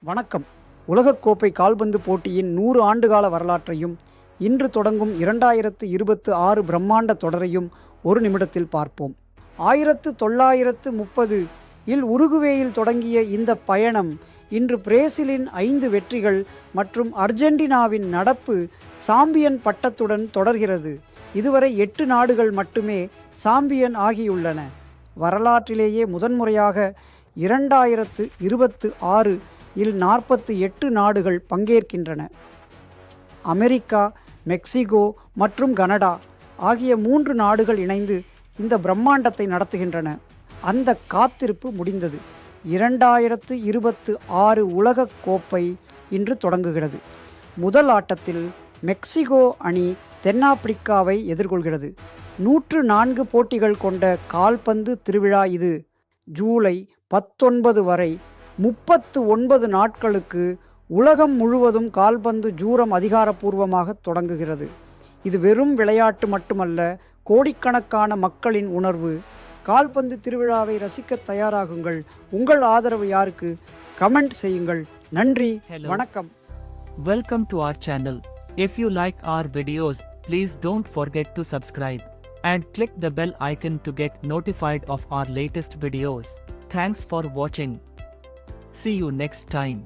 வணக்கம். உலகக்கோப்பை கால்பந்து போட்டியின் 100 ஆண்டுகால வரலாற்றையும் இன்று தொடங்கும் 2026 பிரம்மாண்ட தொடரையும் ஒரு நிமிடத்தில் பார்ப்போம். 1930 இல் உருகுவேயில் தொடங்கிய இந்த பயணம் இன்று பிரேசிலின் 5 வெற்றிகள் மற்றும் அர்ஜென்டினாவின் நடப்பு சாம்பியன் பட்டத்துடன் தொடர்கிறது. இதுவரை 8 நாடுகள் மட்டுமே சாம்பியன் ஆகியுள்ளன. வரலாற்றிலேயே முதன்முறையாக 2026 இல் 48 நாடுகள் பங்கேற்கின்றன. அமெரிக்கா, மெக்சிகோ மற்றும் கனடா ஆகிய 3 நாடுகள் இணைந்து இந்த பிரம்மாண்டத்தை நடத்துகின்றன. அந்த காத்திருப்பு முடிந்தது. 2026 உலகக் கோப்பை இன்று தொடங்குகிறது. முதல் ஆட்டத்தில் மெக்சிகோ அணி தென்னாப்பிரிக்காவை எதிர்கொள்கிறது. 104 போட்டிகள் கொண்ட கால்பந்து திருவிழா இது. ஜூலை 19 வரை 39 நாட்களுக்கு உலகம் முழுவதும் கால்பந்து ஜூரம் அதிகாரப்பூர்வமாக தொடங்குகிறது. இது வெறும் விளையாட்டு மட்டுமல்ல, கோடிக்கணக்கான மக்களின் உணர்வு. கால்பந்து திருவிழாவை ரசிக்க தயாராகுங்கள். உங்கள் ஆதரவு யாருக்கு? கமெண்ட் செய்யுங்கள். நன்றி. Hello. வணக்கம். Welcome to our channel. If you like our videos, please don't forget to subscribe and click the bell icon to get notified of our latest videos. Thanks for watching. See you next time.